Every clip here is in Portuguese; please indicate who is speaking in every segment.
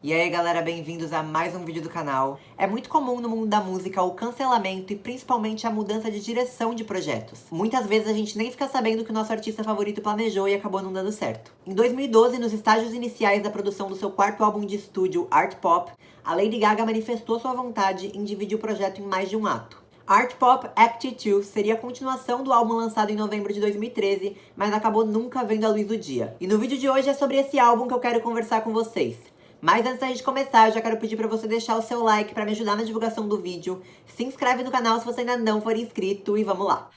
Speaker 1: E aí galera, bem-vindos a mais um vídeo do canal. É muito comum no mundo da música o cancelamento e principalmente a mudança de direção de projetos. Muitas vezes a gente nem fica sabendo o que o nosso artista favorito planejou e acabou não dando certo. Em 2012, nos estágios iniciais da produção do seu quarto álbum de estúdio, Art Pop, a Lady Gaga manifestou sua vontade em dividir o projeto em mais de um ato. Art Pop Act 2 seria a continuação do álbum lançado em novembro de 2013, mas acabou nunca vendo a luz do dia. E no vídeo de hoje é sobre esse álbum que eu quero conversar com vocês. Mas antes da gente começar, eu já quero pedir pra você deixar o seu like pra me ajudar na divulgação do vídeo. Se inscreve no canal se você ainda não for inscrito e vamos lá!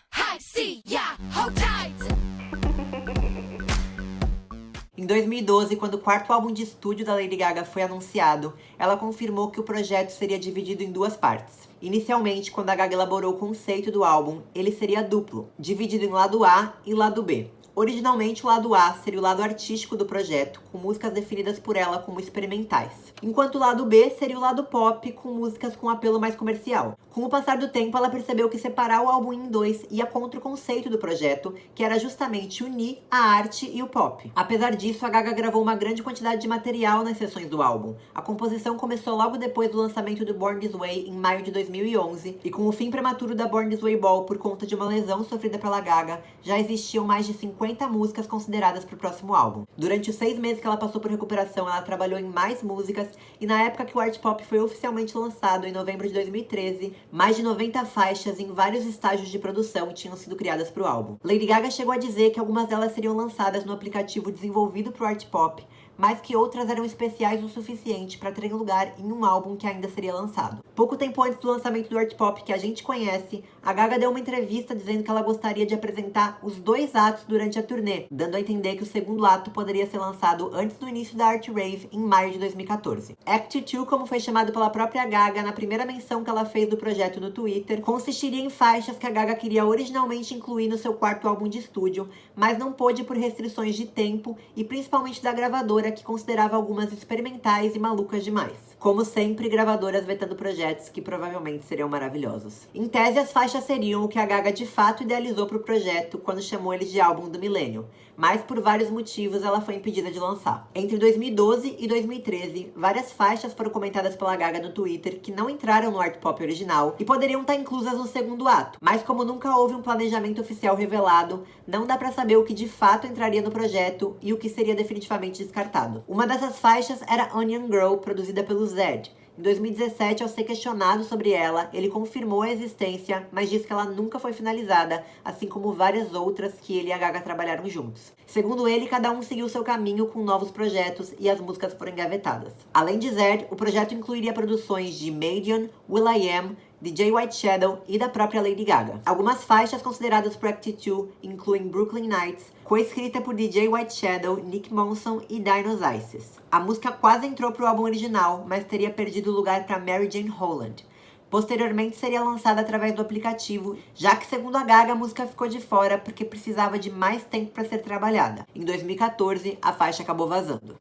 Speaker 1: Em 2012, quando o quarto álbum de estúdio da Lady Gaga foi anunciado, ela confirmou que o projeto seria dividido em duas partes. Inicialmente, quando a Gaga elaborou o conceito do álbum, ele seria duplo, dividido em lado A e lado B. Originalmente, o lado A seria o lado artístico do projeto, com músicas definidas por ela como experimentais. Enquanto o lado B seria o lado pop, com músicas com apelo mais comercial. Com o passar do tempo, ela percebeu que separar o álbum em dois ia contra o conceito do projeto, que era justamente unir a arte e o pop. Apesar disso, a Gaga gravou uma grande quantidade de material nas sessões do álbum. A composição começou logo depois do lançamento do Born This Way, em maio de 2011, e com o fim prematuro da Born This Way Ball por conta de uma lesão sofrida pela Gaga, já existiam mais de 50 músicas consideradas para o próximo álbum. Durante os 6 meses que ela passou por recuperação, ela trabalhou em mais músicas, e na época que o Art Pop foi oficialmente lançado, em novembro de 2013, mais de 90 faixas em vários estágios de produção tinham sido criadas para o álbum. Lady Gaga chegou a dizer que algumas delas seriam lançadas no aplicativo desenvolvido para o Art Pop, mas que outras eram especiais o suficiente para terem lugar em um álbum que ainda seria lançado. Pouco tempo antes do lançamento do Art Pop, que a gente conhece, a Gaga deu uma entrevista dizendo que ela gostaria de apresentar os 2 atos durante a turnê, dando a entender que o segundo ato poderia ser lançado antes do início da Art Rave, em maio de 2014. Act 2, como foi chamado pela própria Gaga na primeira menção que ela fez do projeto no Twitter, consistiria em faixas que a Gaga queria originalmente incluir no seu quarto álbum de estúdio, mas não pôde por restrições de tempo e principalmente da gravadora, que considerava algumas experimentais e malucas demais. Como sempre, gravadoras vetando projetos que provavelmente seriam maravilhosos. Em tese, as faixas seriam o que a Gaga de fato idealizou para o projeto quando chamou eles de álbum do milênio, mas por vários motivos ela foi impedida de lançar. Entre 2012 e 2013, várias faixas foram comentadas pela Gaga no Twitter que não entraram no Art Pop original e poderiam estar inclusas no segundo ato, mas como nunca houve um planejamento oficial revelado, não dá pra saber o que de fato entraria no projeto e o que seria definitivamente descartado. Uma dessas faixas era Onion Girl, produzida pelo Zedd. Em 2017, ao ser questionado sobre ela, ele confirmou a existência, mas disse que ela nunca foi finalizada, assim como várias outras que ele e a Gaga trabalharam juntos. Segundo ele, cada um seguiu seu caminho com novos projetos e as músicas foram engavetadas. Além de Zedd, o projeto incluiria produções de Madeon, will.i.am, DJ White Shadow e da própria Lady Gaga. Algumas faixas consideradas para Act 2 incluem Brooklyn Nights, coescrita por DJ White Shadow, Nick Monson e Dino's Isis. A música quase entrou para o álbum original, mas teria perdido o lugar para Mary Jane Holland. Posteriormente seria lançada através do aplicativo, já que, segundo a Gaga, a música ficou de fora porque precisava de mais tempo para ser trabalhada. Em 2014, a faixa acabou vazando.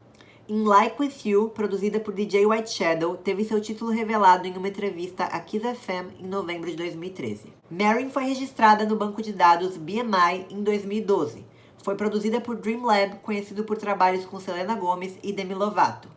Speaker 1: In Like With You, produzida por DJ White Shadow, teve seu título revelado em uma entrevista à Kiss FM em novembro de 2013. Marin foi registrada no banco de dados BMI em 2012. Foi produzida por Dream Lab, conhecido por trabalhos com Selena Gomez e Demi Lovato.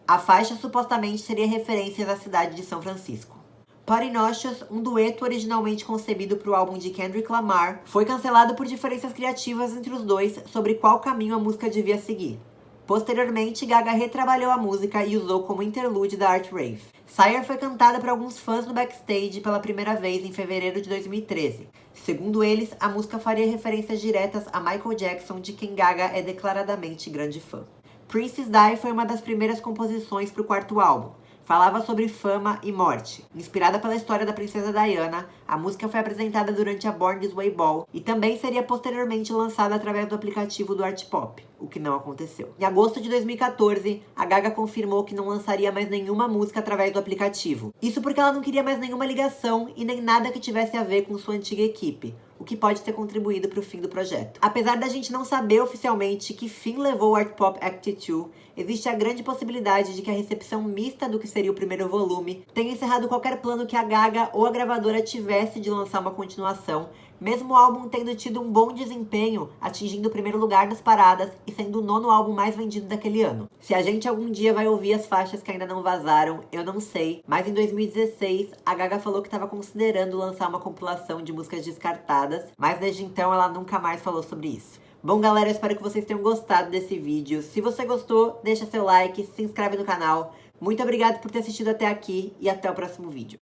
Speaker 1: A faixa supostamente seria referências à cidade de São Francisco. Party-Noxious, um dueto originalmente concebido para o álbum de Kendrick Lamar, foi cancelado por diferenças criativas entre os dois sobre qual caminho a música devia seguir. Posteriormente, Gaga retrabalhou a música e usou como interlude da Art Rave. Sire foi cantada por alguns fãs no backstage pela primeira vez em fevereiro de 2013. Segundo eles, a música faria referências diretas a Michael Jackson, de quem Gaga é declaradamente grande fã. Princess Die foi uma das primeiras composições para o quarto álbum. Falava sobre fama e morte. Inspirada pela história da princesa Diana, a música foi apresentada durante a Born This Way Ball e também seria posteriormente lançada através do aplicativo do Art Pop, o que não aconteceu. Em agosto de 2014, a Gaga confirmou que não lançaria mais nenhuma música através do aplicativo. Isso porque ela não queria mais nenhuma ligação e nem nada que tivesse a ver com sua antiga equipe, o que pode ter contribuído para o fim do projeto. Apesar da gente não saber oficialmente que fim levou o Art Pop Act 2, existe a grande possibilidade de que a recepção mista do que seria o primeiro volume tenha encerrado qualquer plano que a Gaga ou a gravadora tivesse de lançar uma continuação, mesmo o álbum tendo tido um bom desempenho, atingindo o primeiro lugar das paradas e sendo o 9º álbum mais vendido daquele ano. Se a gente algum dia vai ouvir as faixas que ainda não vazaram, eu não sei, mas em 2016 a Gaga falou que estava considerando lançar uma compilação de músicas descartadas, mas desde então ela nunca mais falou sobre isso. Bom, galera, eu espero que vocês tenham gostado desse vídeo. Se você gostou, deixa seu like, se inscreve no canal. Muito obrigado por ter assistido até aqui e até o próximo vídeo.